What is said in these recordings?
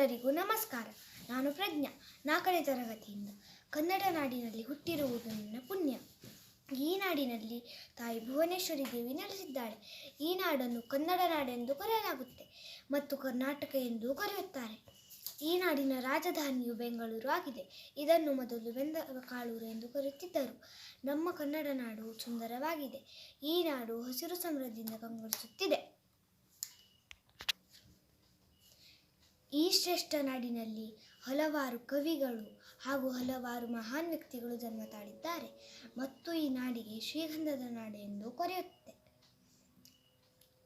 ಎಲ್ಲರಿಗೂ ನಮಸ್ಕಾರ. ನಾನು ಪ್ರಜ್ಞಾ, 4ನೇ ತರಗತಿಯಿಂದ. ಕನ್ನಡ ನಾಡಿನಲ್ಲಿ ಹುಟ್ಟಿರುವುದು ನನ್ನ ಪುಣ್ಯ. ಈ ನಾಡಿನಲ್ಲಿ ತಾಯಿ ಭುವನೇಶ್ವರಿ ದೇವಿ ನೆಲೆಸಿದ್ದಾಳೆ. ಈ ನಾಡನ್ನು ಕನ್ನಡ ನಾಡೆಂದು ಕರೆಯಲಾಗುತ್ತೆ ಮತ್ತು ಕರ್ನಾಟಕ ಎಂದು ಕರೆಯುತ್ತಾರೆ. ಈ ನಾಡಿನ ರಾಜಧಾನಿಯು ಬೆಂಗಳೂರು ಆಗಿದೆ. ಇದನ್ನು ಮೊದಲು ಬೆಂದಕಾಳೂರು ಎಂದು ಕರೆಯುತ್ತಿದ್ದರು. ನಮ್ಮ ಕನ್ನಡ ನಾಡು ಸುಂದರವಾಗಿದೆ. ಈ ನಾಡು ಹಸಿರು ಸಮೃದ್ಧಿಯಿಂದ ಕಂಗೊಳಿಸುತ್ತಿದೆ. ಈ ಶ್ರೇಷ್ಠ ನಾಡಿನಲ್ಲಿ ಹಲವಾರು ಕವಿಗಳು ಹಾಗೂ ಹಲವಾರು ಮಹಾನ್ ವ್ಯಕ್ತಿಗಳು ಜನ್ಮ ತಾಳಿದ್ದಾರೆ ಮತ್ತು ಈ ನಾಡಿಗೆ ಶ್ರೀಗಂಧದ ನಾಡು ಎಂದು ಕರೆಯುತ್ತೆ.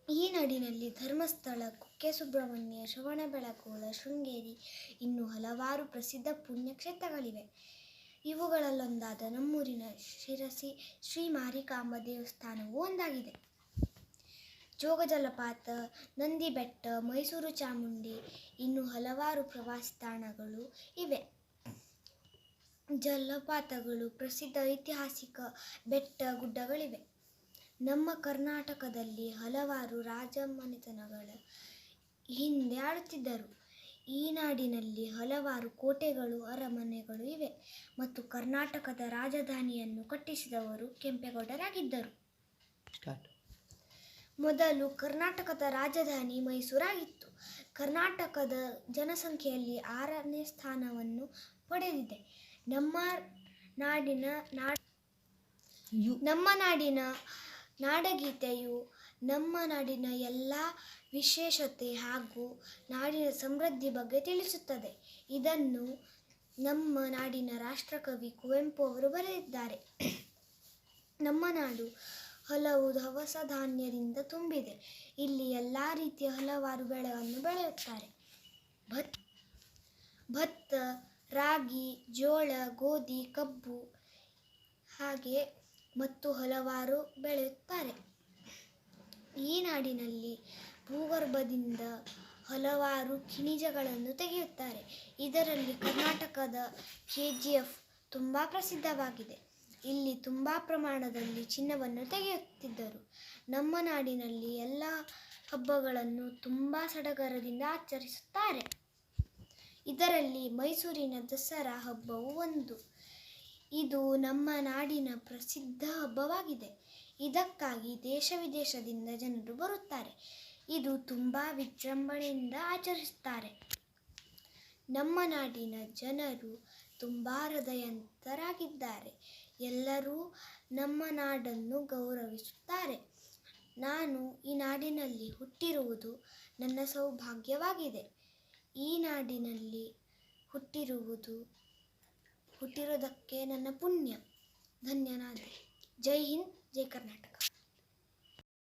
ಈ ನಾಡಿನಲ್ಲಿ ಧರ್ಮಸ್ಥಳ, ಕುಕ್ಕೆ ಸುಬ್ರಹ್ಮಣ್ಯ, ಶ್ರವಣಬೆಳಗೊಳ, ಶೃಂಗೇರಿ ಇನ್ನೂ ಹಲವಾರು ಪ್ರಸಿದ್ಧ ಪುಣ್ಯಕ್ಷೇತ್ರಗಳಿವೆ. ಇವುಗಳಲ್ಲೊಂದಾದ ನಮ್ಮೂರಿನ ಶಿರಸಿ ಶ್ರೀ ಮಾರಿಕಾಂಬಾ ದೇವಸ್ಥಾನವೂ ಒಂದಾಗಿದೆ. ಜೋಗ ಜಲಪಾತ, ನಂದಿ ಬೆಟ್ಟ, ಮೈಸೂರು ಚಾಮುಂಡಿ ಇನ್ನೂ ಹಲವಾರು ಪ್ರವಾಸಿ ತಾಣಗಳು ಇವೆ. ಜಲಪಾತಗಳು, ಪ್ರಸಿದ್ಧ ಐತಿಹಾಸಿಕ ಬೆಟ್ಟ ಗುಡ್ಡಗಳಿವೆ. ನಮ್ಮ ಕರ್ನಾಟಕದಲ್ಲಿ ಹಲವಾರು ರಾಜಮನೆತನಗಳ ಹಿಂದೆ ಆಳುತ್ತಿದ್ದರು. ಈ ನಾಡಿನಲ್ಲಿ ಹಲವಾರು ಕೋಟೆಗಳು, ಅರಮನೆಗಳು ಇವೆ ಮತ್ತು ಕರ್ನಾಟಕದ ರಾಜಧಾನಿಯನ್ನು ಕಟ್ಟಿಸಿದವರು ಕೆಂಪೇಗೌಡರಾಗಿದ್ದರು. ಮೊದಲು ಕರ್ನಾಟಕದ ರಾಜಧಾನಿ ಮೈಸೂರಾಗಿತ್ತು. ಕರ್ನಾಟಕದ ಜನಸಂಖ್ಯೆಯಲ್ಲಿ 6ನೇ ಸ್ಥಾನವನ್ನು ಪಡೆದಿದೆ. ನಮ್ಮ ನಾಡಿನ ನಾಡಗೀತೆಯು ನಮ್ಮ ನಾಡಿನ ಎಲ್ಲ ವಿಶೇಷತೆ ಹಾಗೂ ನಾಡಿನ ಸಮೃದ್ಧಿ ಬಗ್ಗೆ ತಿಳಿಸುತ್ತದೆ. ಇದನ್ನು ನಮ್ಮ ನಾಡಿನ ರಾಷ್ಟ್ರಕವಿ ಕುವೆಂಪು ಅವರು ಬರೆದಿದ್ದಾರೆ. ನಮ್ಮ ನಾಡು ಹಲವು ದವಸ ಧಾನ್ಯದಿಂದ ತುಂಬಿದೆ. ಇಲ್ಲಿ ಎಲ್ಲ ರೀತಿಯ ಹಲವಾರು ಬೆಳೆಗಳನ್ನು ಬೆಳೆಯುತ್ತಾರೆ. ಭತ್ತ, ರಾಗಿ, ಜೋಳ, ಗೋಧಿ, ಕಬ್ಬು ಹಾಗೆ ಮತ್ತು ಹಲವಾರು ಬೆಳೆಯುತ್ತಾರೆ. ಈ ನಾಡಿನಲ್ಲಿ ಭೂಗರ್ಭದಿಂದ ಹಲವಾರು ಖನಿಜಗಳನ್ನು ತೆಗೆಯುತ್ತಾರೆ. ಇದರಲ್ಲಿ ಕರ್ನಾಟಕದ KGF ತುಂಬ ಪ್ರಸಿದ್ಧವಾಗಿದೆ. ಇಲ್ಲಿ ತುಂಬ ಪ್ರಮಾಣದಲ್ಲಿ ಚಿನ್ನವನ್ನು ತೆಗೆಯುತ್ತಿದ್ದರು. ನಮ್ಮ ನಾಡಿನಲ್ಲಿ ಎಲ್ಲ ಹಬ್ಬಗಳನ್ನು ತುಂಬ ಸಡಗರದಿಂದ ಆಚರಿಸುತ್ತಾರೆ. ಇದರಲ್ಲಿ ಮೈಸೂರಿನ ದಸರಾ ಹಬ್ಬವು ಒಂದು. ಇದು ನಮ್ಮ ನಾಡಿನ ಪ್ರಸಿದ್ಧ ಹಬ್ಬವಾಗಿದೆ. ಇದಕ್ಕಾಗಿ ದೇಶ ವಿದೇಶದಿಂದ ಜನರು ಬರುತ್ತಾರೆ. ಇದು ತುಂಬ ವಿಜೃಂಭಣೆಯಿಂದ ಆಚರಿಸುತ್ತಾರೆ. ನಮ್ಮ ನಾಡಿನ ಜನರು ತುಂಬ ಹೃದಯವಂತರಾಗಿದ್ದಾರೆ. ಎಲ್ಲರೂ ನಮ್ಮ ನಾಡನ್ನು ಗೌರವಿಸುತ್ತಾರೆ. ನಾನು ಈ ನಾಡಿನಲ್ಲಿ ಹುಟ್ಟಿರುವುದು ನನ್ನ ಸೌಭಾಗ್ಯವಾಗಿದೆ. ಈ ನಾಡಿನಲ್ಲಿ ಹುಟ್ಟಿರುವುದಕ್ಕೆ ನನ್ನ ಪುಣ್ಯ. ಧನ್ಯನಾದೆ. ಜೈ ಹಿಂದ್, ಜೈ ಕರ್ನಾಟಕ.